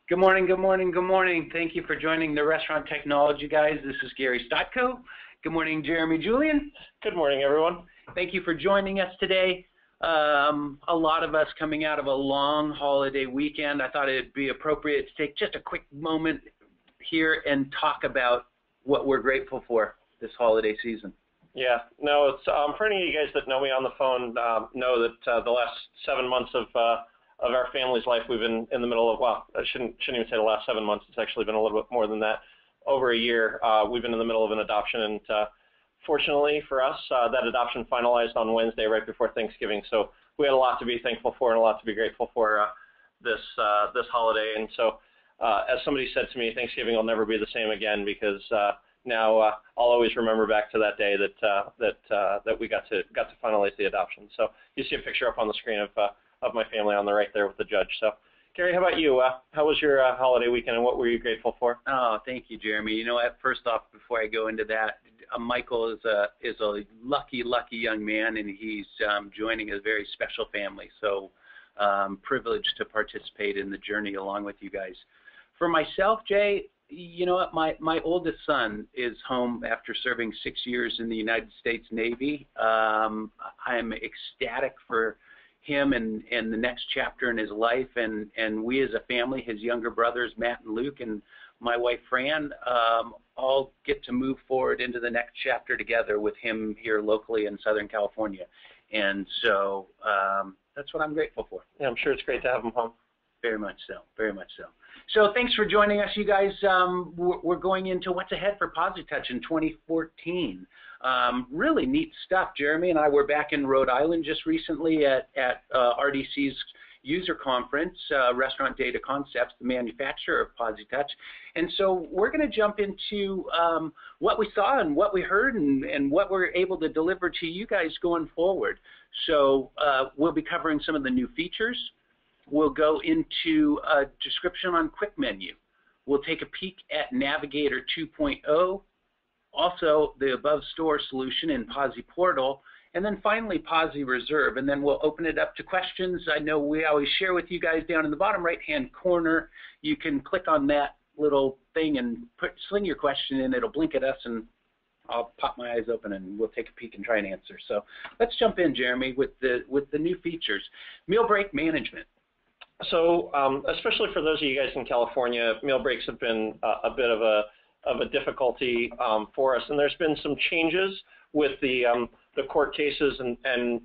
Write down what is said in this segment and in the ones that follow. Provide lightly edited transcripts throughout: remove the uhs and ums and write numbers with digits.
Good morning, good morning, good morning. Thank you for joining the Restaurant Technology Guys. This is Gary Stotko. Good morning, Jeremy Julian. Good morning, everyone. Thank you for joining us today. A lot of us coming out of a long holiday weekend. I thought it'd be appropriate to take just a quick moment here and talk about what we're grateful for this holiday season. Yeah, no, it's for any of you guys that know me on the phone, know that the last 7 months of our family's life, we've been in the middle of, well, I shouldn't even say the last 7 months. It's actually been a little bit more than that, over a year. We've been in the middle of an adoption, and fortunately for us, that adoption finalized on Wednesday right before Thanksgiving. So we had a lot to be thankful for and a lot to be grateful for this holiday. And so, as somebody said to me, Thanksgiving will never be the same again, because now I'll always remember back to that day that we got to finalize the adoption. So you see a picture up on the screen of my family on the right there with the judge. So, Gary, how about you? How was your holiday weekend, and what were you grateful for? Oh, thank you, Jeremy. You know, first off, before I go into that, Michael is a lucky young man, and he's joining a very special family. So privileged to participate in the journey along with you guys. For myself, Jay, you know what? My oldest son is home after serving 6 years in the United States Navy. I'm ecstatic for him and the next chapter in his life, and we as a family, his younger brothers Matt and Luke and my wife Fran, all get to move forward into the next chapter together with him here locally in Southern California. And so that's what I'm grateful for. Yeah, I'm sure it's great to have him home. Very much so, very much so. So thanks for joining us, you guys. We're going into what's ahead for POSitouch in 2014. Really neat stuff. Jeremy and I were back in Rhode Island just recently at RDC's user conference, Restaurant Data Concepts, the manufacturer of POSitouch. And so we're going to jump into what we saw and what we heard and what we're able to deliver to you guys going forward. So we'll be covering some of the new features. We'll go into a description on Quick Menu. We'll take a peek at Navigator 2.0, also the above store solution in Posi Portal, and then finally Posi Reserve. And then we'll open it up to questions. I know we always share with you guys down in the bottom right-hand corner. You can click on that little thing and sling your question in. It'll blink at us, and I'll pop my eyes open and we'll take a peek and try and answer. So let's jump in, Jeremy, with the new features. Meal break management. So, especially for those of you guys in California, meal breaks have been a bit of a difficulty for us, and there's been some changes with the court cases and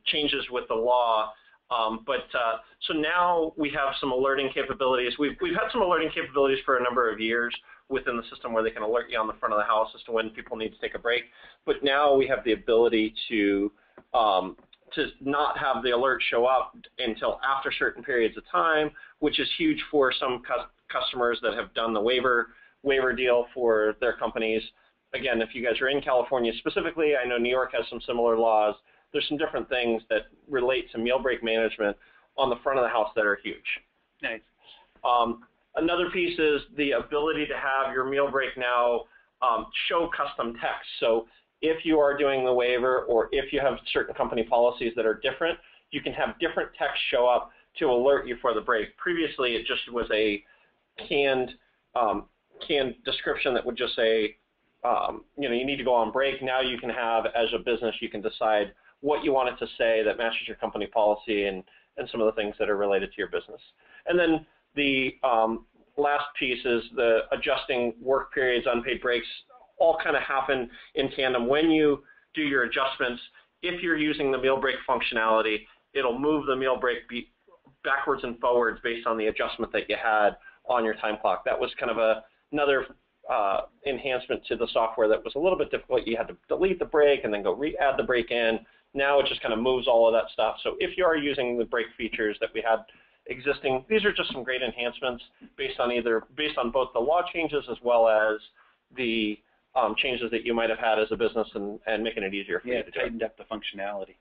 changes with the law. So now we have some alerting capabilities. We've had some alerting capabilities for a number of years within the system, where they can alert you on the front of the house as to when people need to take a break. But now we have the ability to not have the alert show up until after certain periods of time, which is huge for some customers that have done the waiver deal for their companies. Again, if you guys are in California specifically, I know New York has some similar laws. There's some different things that relate to meal break management on the front of the house that are huge. Nice. Another piece is the ability to have your meal break now show custom text. So if you are doing the waiver, or if you have certain company policies that are different, you can have different text show up to alert you for the break. Previously, it just was a canned description that would just say, you need to go on break. Now you can have, as a business, you can decide what you want it to say that matches your company policy and some of the things that are related to your business. And then the last piece is the adjusting work periods, unpaid breaks, all kind of happen in tandem. When you do your adjustments, if you're using the meal break functionality, it'll move the meal break backwards and forwards based on the adjustment that you had on your time clock. That was kind of another enhancement to the software that was a little bit difficult. You had to delete the break and then go re-add the break in. Now it just kind of moves all of that stuff. So if you are using the break features that we had existing, these are just some great enhancements based on both the law changes as well as the changes that you might have had as a business, and making it easier for you to do. Tightened up the functionality.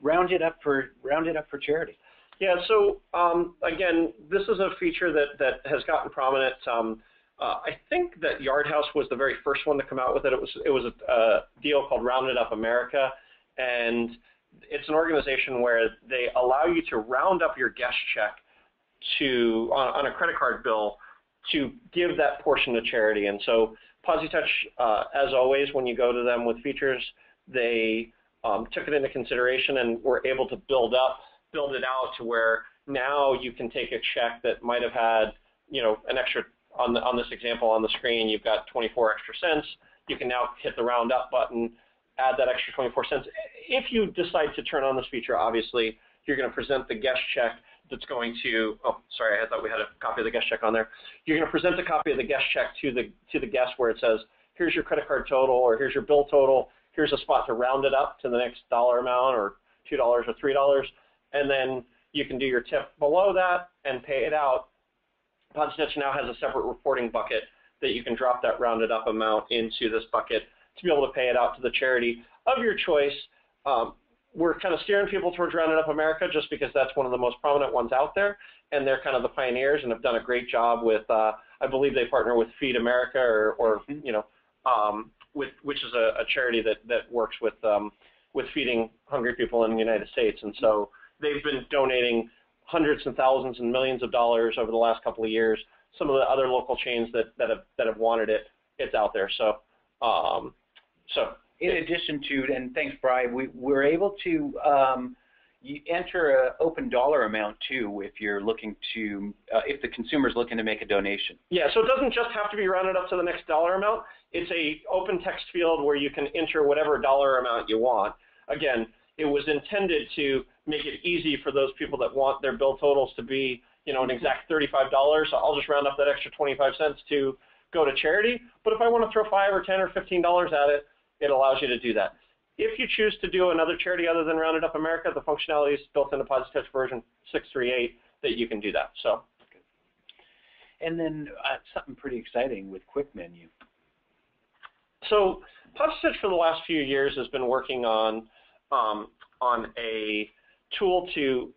Round it up for charity. Yeah. So again, this is a feature that has gotten prominent. I think that Yard House was the very first one to come out with it. It was a deal called Rounded Up America, and it's an organization where they allow you to round up your guest check on a credit card bill to give that portion to charity. And so POSitouch, as always, when you go to them with features, they took it into consideration and were able to build it out to where now you can take a check that might have had, an extra, on this example on the screen, you've got 24 extra cents. You can now hit the round up button, add that extra 24 cents. If you decide to turn on this feature, obviously, you're going to present the guest check that's going to, oh, sorry, I thought we had a copy of the guest check on there. You're going to present a copy of the guest check to the guest where it says, here's your credit card total, or here's your bill total. Here's a spot to round it up to the next dollar amount, or $2 or $3, and then you can do your tip below that and pay it out. POSitouch now has a separate reporting bucket that you can drop that rounded up amount into this bucket to be able to pay it out to the charity of your choice. We're kind of steering people towards Rounded Up America just because that's one of the most prominent ones out there, and they're kind of the pioneers and have done a great job with, I believe they partner with Feed America or which is a charity that works with feeding hungry people in the United States. And so they've been donating hundreds and thousands and millions of dollars over the last couple of years. Some of the other local chains that have wanted it, it's out there. So in addition to, and thanks, Brian, we're able to you enter an open dollar amount too if you're looking to, if the consumer's looking to make a donation. Yeah, so it doesn't just have to be rounded up to the next dollar amount. It's a open text field where you can enter whatever dollar amount you want. Again, it was intended to make it easy for those people that want their bill totals to be, an exact $35. So I'll just round up that extra 25 cents to go to charity. But if I want to throw $5 or $10 or $15 at it, it allows you to do that. If you choose to do another charity other than Rounded Up America, the functionality is built into POSitouch version 6.3.8 that you can do that. So, and then something pretty exciting with Quick Menu. So POSitouch for the last few years has been working on a tool to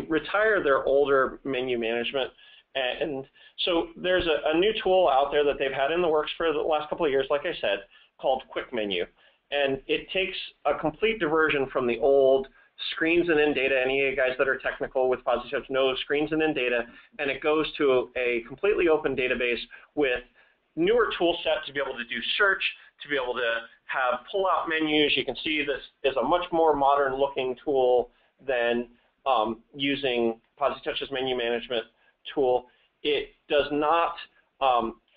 retire their older menu management. And so there's a new tool out there that they've had in the works for the last couple of years, like I said, called Quick Menu. And it takes a complete diversion from the old screens and in data. Any of you guys that are technical with POSitouch know screens and in data, and it goes to a completely open database with newer tool set to be able to do search, to be able to have pull-out menus. You can see this is a much more modern-looking tool than using POSitouch's menu management tool. It does not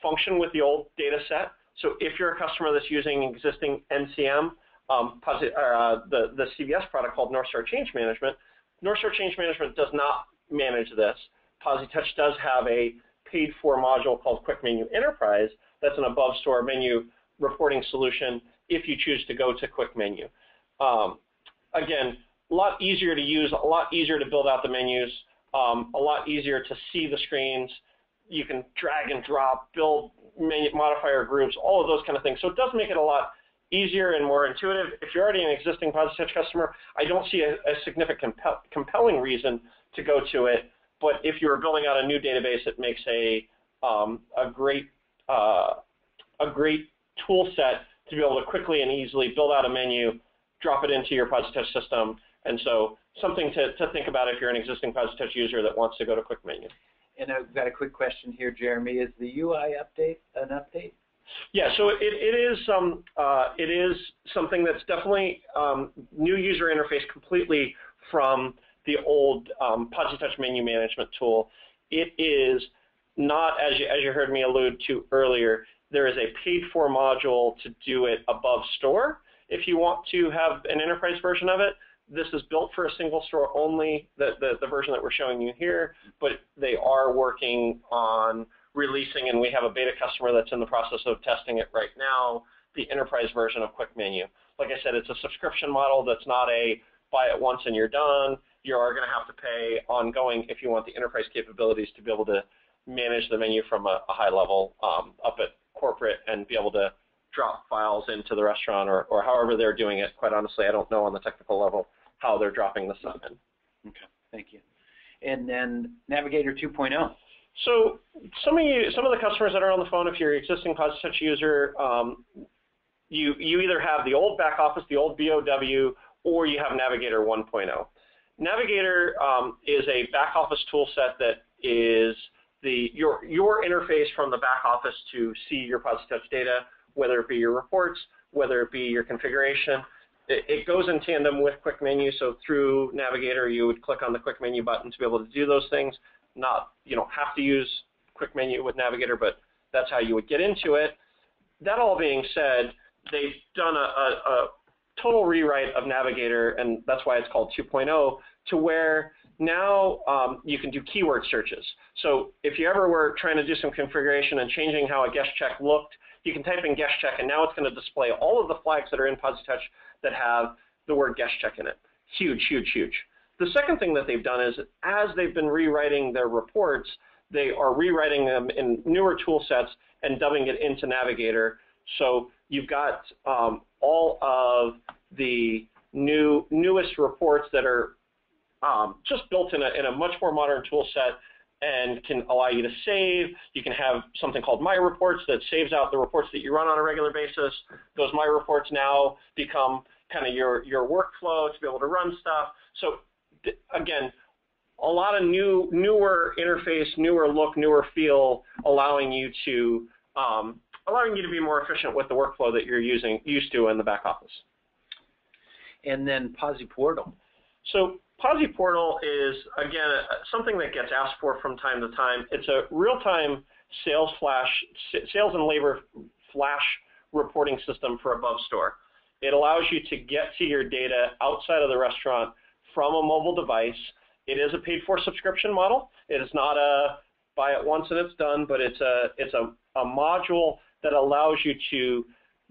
function with the old data set. So if you're a customer that's using existing NCM, the CVS product called Northstar Change Management, Northstar Change Management does not manage this. POSitouch does have a paid-for module called Quick Menu Enterprise that's an above-store menu reporting solution if you choose to go to Quick Menu. Again, a lot easier to use, a lot easier to build out the menus, a lot easier to see the screens. You can drag and drop, build modifier groups, all of those kind of things. So it does make it a lot easier and more intuitive. If you're already an existing POSitouch customer, I don't see a significant compelling reason to go to it. But if you're building out a new database, it makes a great tool set to be able to quickly and easily build out a menu, drop it into your POSitouch system. And so something to think about if you're an existing POSitouch user that wants to go to Quick Menu. And I've got a quick question here, Jeremy. Is the UI update an update? Yeah, so it is something that's definitely new user interface completely from the old POSitouch menu management tool. It is not, as you heard me allude to earlier, there is a paid-for module to do it above store. If you want to have an enterprise version of it, this is built for a single store only, the version that we're showing you here, but they are working on releasing, and we have a beta customer that's in the process of testing it right now, the enterprise version of Quick Menu. Like I said, it's a subscription model that's not a buy it once and you're done. You are going to have to pay ongoing if you want the enterprise capabilities to be able to manage the menu from a high level up at corporate and be able to drop files into the restaurant or however they're doing it. Quite honestly, I don't know on the technical level how they're dropping the stuff in. Okay, thank you. And then Navigator 2.0. So some of the customers that are on the phone, if you're an existing POSitouch user, you either have the old back office, the old BOW, or you have Navigator 1.0. Navigator is a back office tool set that is your interface from the back office to see your POSitouch data, whether it be your reports, whether it be your configuration. It goes in tandem with Quick Menu, so through Navigator you would click on the Quick Menu button to be able to do those things. You don't have to use Quick Menu with Navigator, but that's how you would get into it. That all being said, they've done a total rewrite of Navigator, and that's why it's called 2.0, to where now you can do keyword searches. So if you ever were trying to do some configuration and changing how a guest check looked, you can type in guest check, and now it's going to display all of the flags that are in POSitouch that have the word guest check in it. Huge, huge, huge. The second thing that they've done is, as they've been rewriting their reports, they are rewriting them in newer tool sets and dubbing it into Navigator. So you've got all of the newest reports that are just built in a much more modern tool set and can allow you to save. You can have something called My Reports that saves out the reports that you run on a regular basis. Those My Reports now become kind of your workflow to be able to run stuff. So again, a lot of newer interface, newer look, newer feel, allowing you to be more efficient with the workflow that you're used to in the back office. And then POSiPortal. So POSiPortal is, again, something that gets asked for from time to time. It's a real-time sales and labor flash reporting system for above store. It allows you to get to your data outside of the restaurant from a mobile device. It is a paid-for subscription model. It is not a buy it once and it's done, but it's a module that allows you to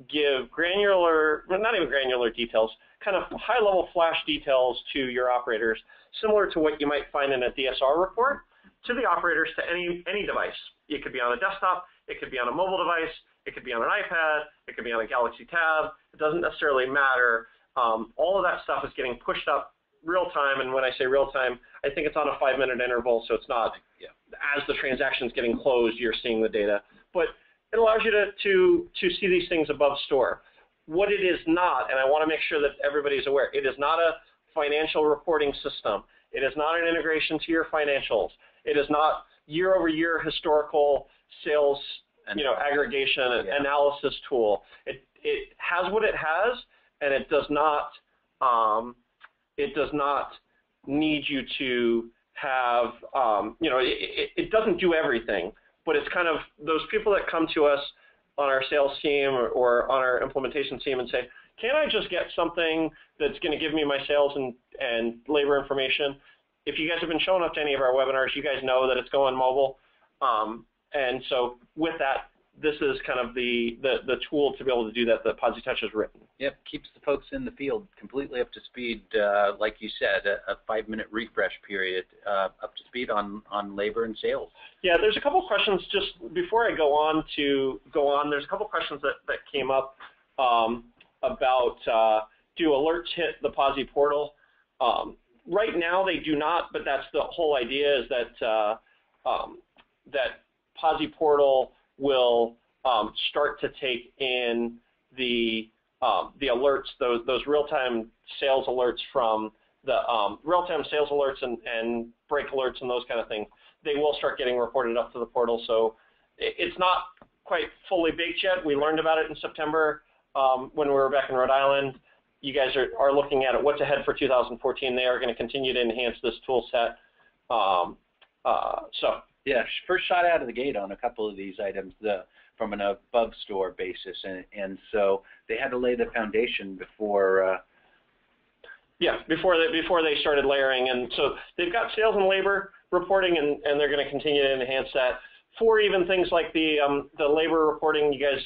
give granular, well, not even granular details, kind of high-level flash details to your operators, similar to what you might find in a DSR report, to the operators to any device. It could be on a desktop, it could be on a mobile device, it could be on an iPad, it could be on a Galaxy Tab. It doesn't necessarily matter. All of that stuff is getting pushed up real time, and when I say real time, I think it's on a 5-minute interval, so it's not as the transaction's getting closed, you're seeing the data. But it allows you to see these things above store. What it is not, and I want to make sure that everybody's aware, it is not a financial reporting system. It is not an integration to your financials. It is not year-over-year historical sales aggregation and analysis tool. It has what it has, and it does not need you to have it doesn't do everything, but it's kind of those people that come to us on our sales team or on our implementation team and say, can I just get something that's going to give me my sales and labor information? If you guys have been showing up to any of our webinars, you guys know that it's going mobile. And so with that, this is kind of the tool to be able to do that POSitouch has written. Yep, keeps the folks in the field completely up to speed, like you said, a 5-minute refresh period, up to speed on labor and sales. Yeah, there's a couple questions just before I go on. There's a couple questions that came up about do alerts hit the POSiPortal? Right now they do not, but that's the whole idea, is that that POSiPortal will start to take in the alerts, those real-time sales alerts from the real-time sales alerts and break alerts and those kind of things. They will start getting reported up to the portal. So it's not quite fully baked yet. We learned about it in September when we were back in Rhode Island. You guys are looking at it. What's ahead for 2014? They are going to continue to enhance this tool set. Yeah, first shot out of the gate on a couple of these items from an above store basis, and so they had to lay the foundation before. Before they started layering, and so they've got sales and labor reporting, and they're going to continue to enhance that for even things like the labor reporting. You guys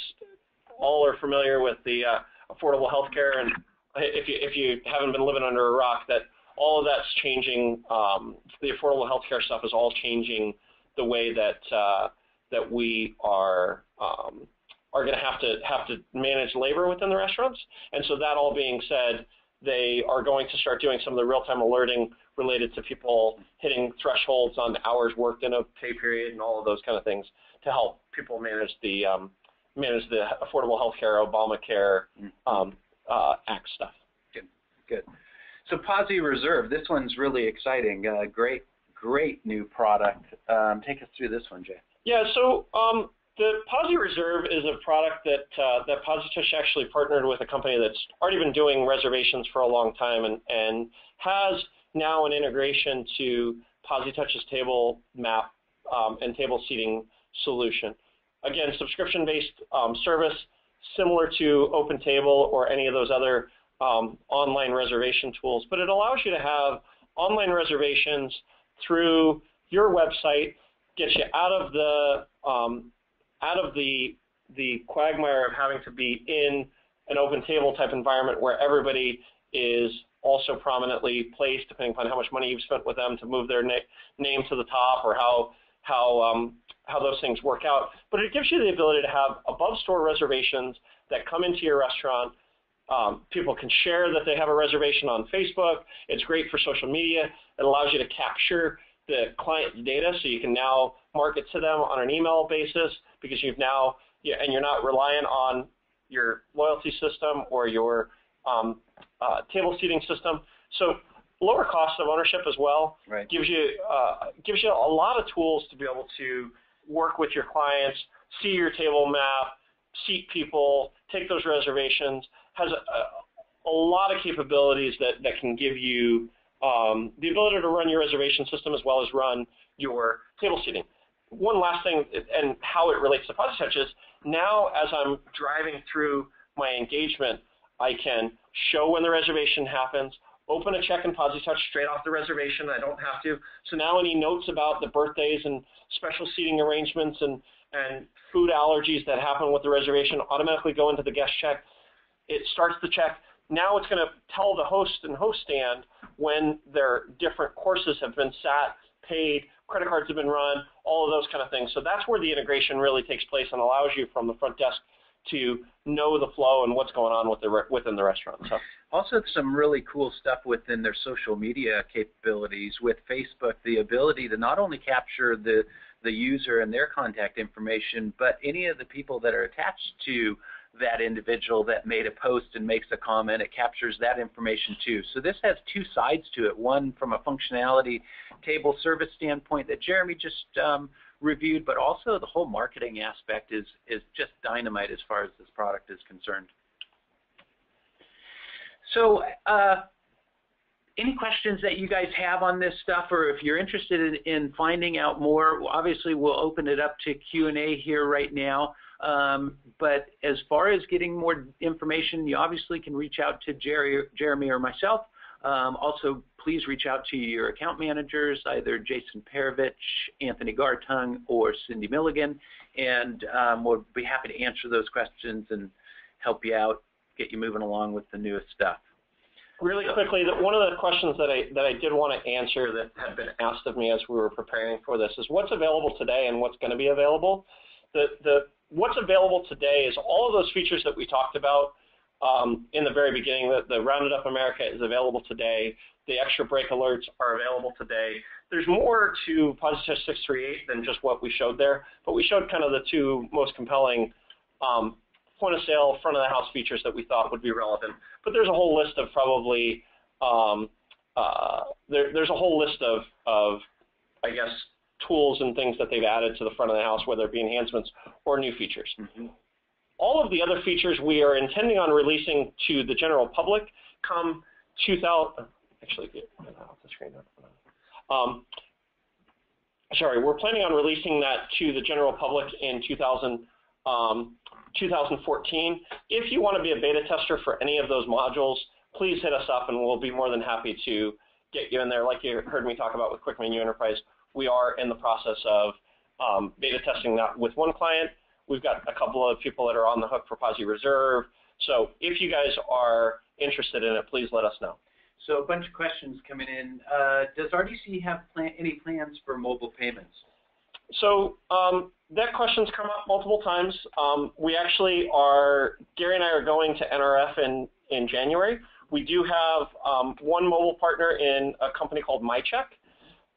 all are familiar with the affordable health care, and if you haven't been living under a rock, that all of that's changing. The affordable health care stuff is all changing the way that that we are going to have to manage labor within the restaurants. And so that all being said, they are going to start doing some of the real-time alerting related to people hitting thresholds on hours worked in a pay period and all of those kind of things to help people manage the affordable health care, Obamacare Act stuff. Good. So Posi Reserve, this one's really exciting. Great new product. Take us through this one, Jay. Yeah, so the Posi Reserve is a product that POSitouch actually partnered with a company that's already been doing reservations for a long time and has now an integration to POSitouch's table map and table seating solution. Again, subscription-based service similar to OpenTable or any of those other online reservation tools, but it allows you to have online reservations through your website, gets you out of the quagmire of having to be in an OpenTable type environment where everybody is also prominently placed, depending upon how much money you've spent with them to move their name to the top, or how those things work out. But it gives you the ability to have above store reservations that come into your restaurant. People can share that they have a reservation on Facebook. It's great for social media. It allows you to capture the client's data, so you can now market to them on an email basis because you've now, and you're not reliant on your loyalty system or your table seating system. So lower cost of ownership as well. Right. Gives you a lot of tools to be able to work with your clients, see your table map, seat people, take those reservations. Has a lot of capabilities that can give you the ability to run your reservation system as well as run your table seating. One last thing, and how it relates to POSitouch is, now as I'm driving through my engagement, I can show when the reservation happens, open a check in POSitouch straight off the reservation. I don't have to. So now any notes about the birthdays and special seating arrangements and food allergies that happen with the reservation automatically go into the guest check. It starts the check. Now it's going to tell the host and host stand when their different courses have been sat, paid, credit cards have been run, all of those kind of things. So that's where the integration really takes place and allows you from the front desk to know the flow and what's going on within the restaurant. So. Also some really cool stuff within their social media capabilities with Facebook, the ability to not only capture the user and their contact information, but any of the people that are attached to that individual that made a post and makes a comment, it captures that information too. So this has two sides to it, one from a functionality table service standpoint that Jeremy just reviewed, but also the whole marketing aspect is just dynamite as far as this product is concerned. So any questions that you guys have on this stuff, or if you're interested in finding out more, obviously we'll open it up to Q&A here right now. But as far as getting more information, you obviously can reach out to Jeremy or myself. Also, please reach out to your account managers, either Jason Perovich, Anthony Gartung, or Cindy Milligan, and we'll be happy to answer those questions and help you out, get you moving along with the newest stuff. Really quickly, one of the questions that I did want to answer that had been asked of me as we were preparing for this is what's available today and what's going to be available. What's available today is all of those features that we talked about in the very beginning. The Rounded Up America is available today. The extra break alerts are available today. There's more to POSitouch 638 than just what we showed there, but we showed kind of the two most compelling point of sale, front of the house features that we thought would be relevant. But there's a whole list of probably there's a whole list of I guess tools and things that they've added to the front of the house, whether it be enhancements or new features. Mm-hmm. All of the other features we are intending on releasing to the general public come 2000. Actually, get off the screen. Sorry, we're planning on releasing that to the general public in 2014. If you want to be a beta tester for any of those modules, please hit us up and we'll be more than happy to get you in there. Like you heard me talk about with Quick Menu Enterprise, we are in the process of beta testing that with one client. We've got a couple of people that are on the hook for Posi Reserve. So if you guys are interested in it, please let us know. So a bunch of questions coming in. Does RDC have any plans for mobile payments? So that question's come up multiple times. We actually Gary and I are going to NRF in January. We do have one mobile partner in a company called MyCheck.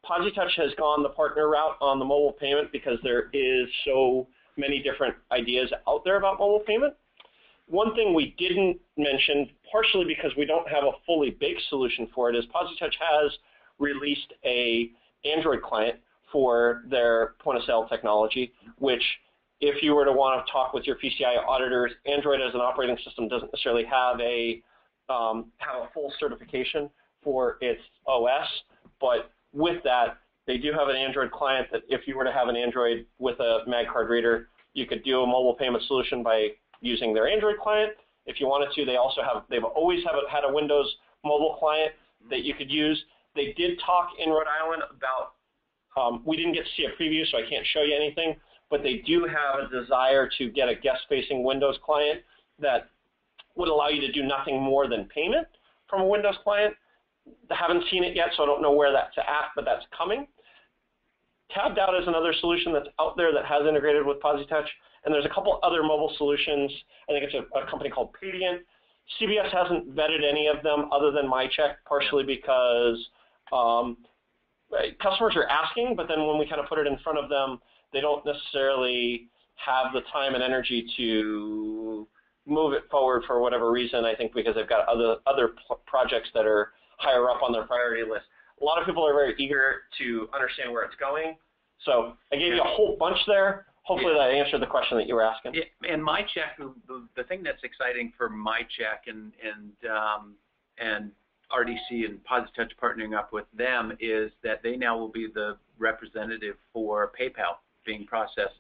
POSitouch has gone the partner route on the mobile payment because there is so many different ideas out there about mobile payment. One thing we didn't mention, partially because we don't have a fully baked solution for it, is POSitouch has released a Android client for their point-of-sale technology, which if you were to want to talk with your PCI auditors, Android as an operating system doesn't necessarily have a full certification for its OS, but with that, they do have an Android client that if you were to have an Android with a mag card reader, you could do a mobile payment solution by using their Android client. If you wanted to, they've always had a Windows mobile client that you could use. They did talk in Rhode Island about, we didn't get to see a preview, so I can't show you anything, but they do have a desire to get a guest-facing Windows client that would allow you to do nothing more than payment from a Windows client. I haven't seen it yet, so I don't know where that's at, but that's coming. Tabbed Out is another solution that's out there that has integrated with POSitouch, and there's a couple other mobile solutions. I think it's a company called Padiant. CBS hasn't vetted any of them other than MyCheck, partially because customers are asking, but then when we kind of put it in front of them, they don't necessarily have the time and energy to move it forward for whatever reason. I think because they've got other projects that are higher up on their priority list. A lot of people are very eager to understand where it's going. So I gave you a whole bunch there. Hopefully that answered the question that you were asking. Yeah, and MyCheck, the thing that's exciting for MyCheck and RDC and POSitouch partnering up with them is that they now will be the representative for PayPal being processed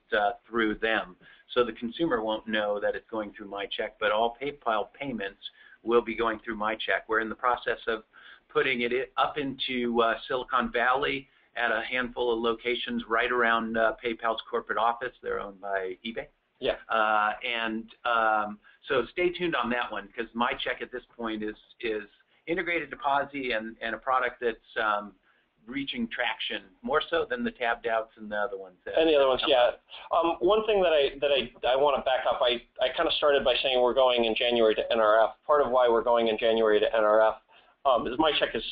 through them. So the consumer won't know that it's going through MyCheck, but all PayPal payments will be going through MyCheck. We're in the process of putting it up into Silicon Valley at a handful of locations right around PayPal's corporate office. They're owned by eBay. Yeah. So stay tuned on that one because MyCheck at this point is integrated to POSI and a product that's reaching traction more so than the Tabbed Outs and the other ones. And the other ones, yeah. One thing that I want to back up, I kind of started by saying we're going in January to NRF. Part of why we're going in January to NRF is MyCheck is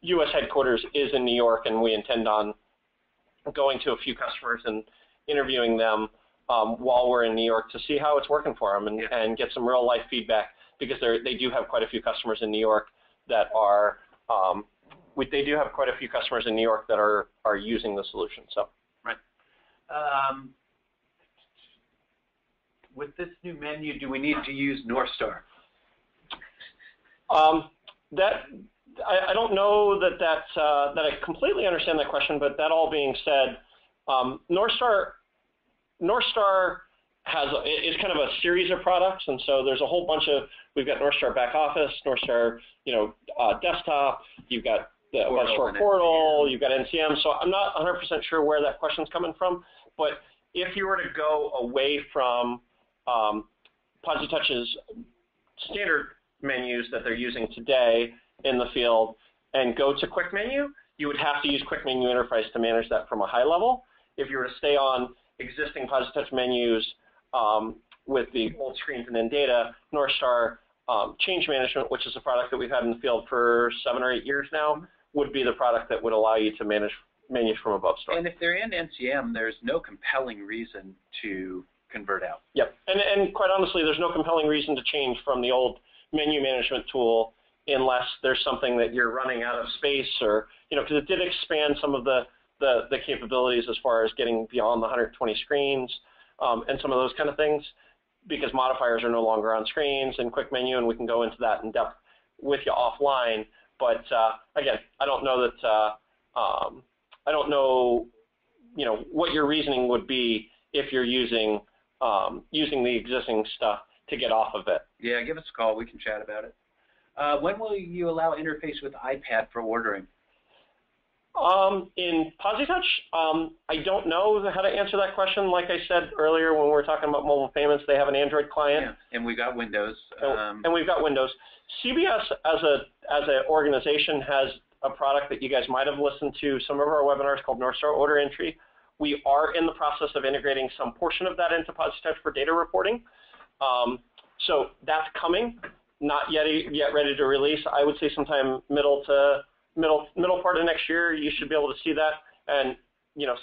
U.S. headquarters is in New York, and we intend on going to a few customers and interviewing them while we're in New York to see how it's working for them and get some real life feedback because they do have quite a few customers in New York that are using the solution. So right. With this new menu, do we need to use North Star? I don't know that I completely understand that question, but that all being said, North Star is kind of a series of products, and so there's a whole bunch of, we've got North Star Back Office, North Star, desktop, you've got the North Star Portal, you've got NCM, so I'm not 100% sure where that question's coming from, but if you were to go away from POSitouch's standard menus that they're using today in the field and go to Quick Menu, you would have to use Quick Menu Interface to manage that from a high level. If you were to stay on existing POSitouch menus with the old screens and then data, North Star Change Management, which is a product that we've had in the field for 7 or 8 years now, would be the product that would allow you to manage menus from above Store. And if they're in NCM, there's no compelling reason to convert out. Yep, and quite honestly, there's no compelling reason to change from the old menu management tool unless there's something that you're running out of space or, because it did expand some of the capabilities as far as getting beyond the 120 screens and some of those kind of things because modifiers are no longer on screens and Quick Menu, and we can go into that in depth with you offline. But again, I don't know that I don't know, what your reasoning would be if you're using the existing stuff to get off of it. Yeah, give us a call. We can chat about it. When will you allow interface with iPad for ordering? In POSitouch, I don't know how to answer that question. Like I said earlier when we were talking about mobile payments, they have an Android client. Yeah, and we got Windows. And we've got Windows. CBS as an organization has a product that you guys might have listened to some of our webinars called North Star Order Entry. We are in the process of integrating some portion of that into POSitouch for data reporting. So that's coming, not yet ready to release. I would say sometime middle part of next year you should be able to see that, and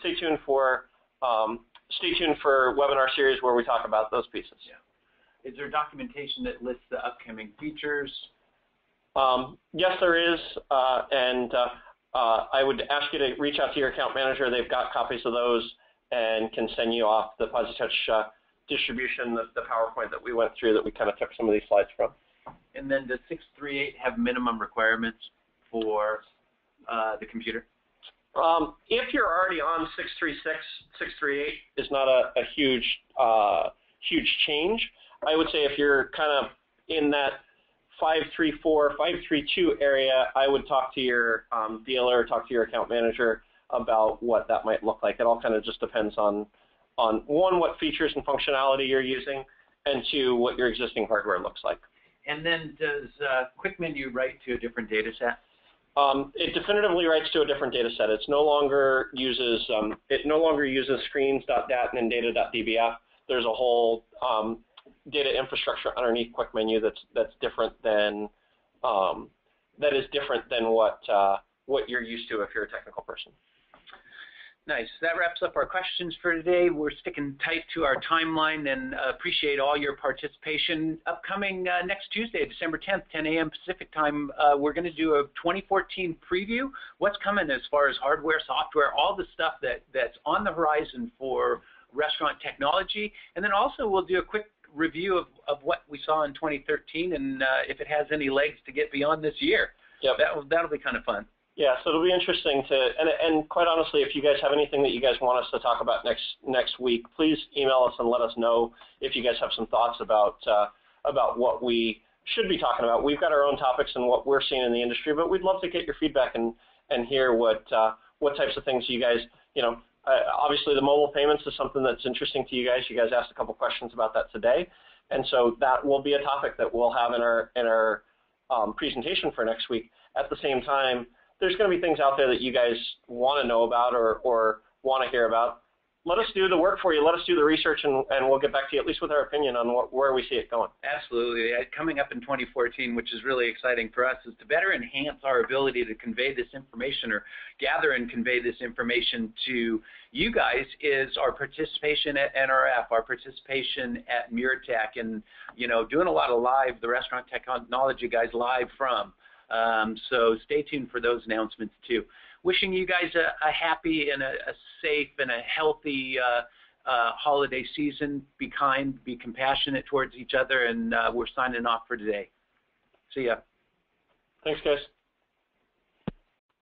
stay tuned for webinar series where we talk about those pieces. Is there documentation that lists the upcoming features? Yes, there is, and I would ask you to reach out to your account manager. They've got copies of those and can send you off the POSitouch distribution, the PowerPoint that we went through that we kind of took some of these slides from. And then does 638 have minimum requirements for the computer? If you're already on 636, 638 is not a huge change. I would say if you're kind of in that 534, 532 area, I would talk to your dealer, talk to your account manager about what that might look like. It all kind of just depends on one, what features and functionality you're using, and two, what your existing hardware looks like. And then does Quick Menu write to a different data set? It definitively writes to a different data set. It no longer uses screens.dat and data.dbf. There's a whole data infrastructure underneath Quick Menu that's different than what you're used to if you're a technical person. Nice. That wraps up our questions for today. We're sticking tight to our timeline and appreciate all your participation. Upcoming next Tuesday, December 10th, 10 a.m. Pacific time, we're going to do a 2014 preview. What's coming as far as hardware, software, all the stuff that's on the horizon for restaurant technology. And then also we'll do a quick review of what we saw in 2013 and if it has any legs to get beyond this year. Yep. That'll be kind of fun. Yeah, so it'll be interesting to, and quite honestly, if you guys have anything that you guys want us to talk about next week, please email us and let us know if you guys have some thoughts about what we should be talking about. We've got our own topics and what we're seeing in the industry, but we'd love to get your feedback and hear what types of things you guys, obviously the mobile payments is something that's interesting to you guys. You guys asked a couple questions about that today, and so that will be a topic that we'll have in our presentation for next week. At the same time, there's going to be things out there that you guys want to know about or want to hear about. Let us do the work for you. Let us do the research, and we'll get back to you at least with our opinion on where we see it going. Absolutely. Coming up in 2014, which is really exciting for us, is to better enhance our ability to convey this information or gather and convey this information to you guys is our participation at NRF, our participation at MureTech, and doing a lot of live, the restaurant technology guys live from. So stay tuned for those announcements too. Wishing you guys a happy and a safe and a healthy holiday season. Be kind, be compassionate towards each other, and we're signing off for today. See ya. Thanks, guys.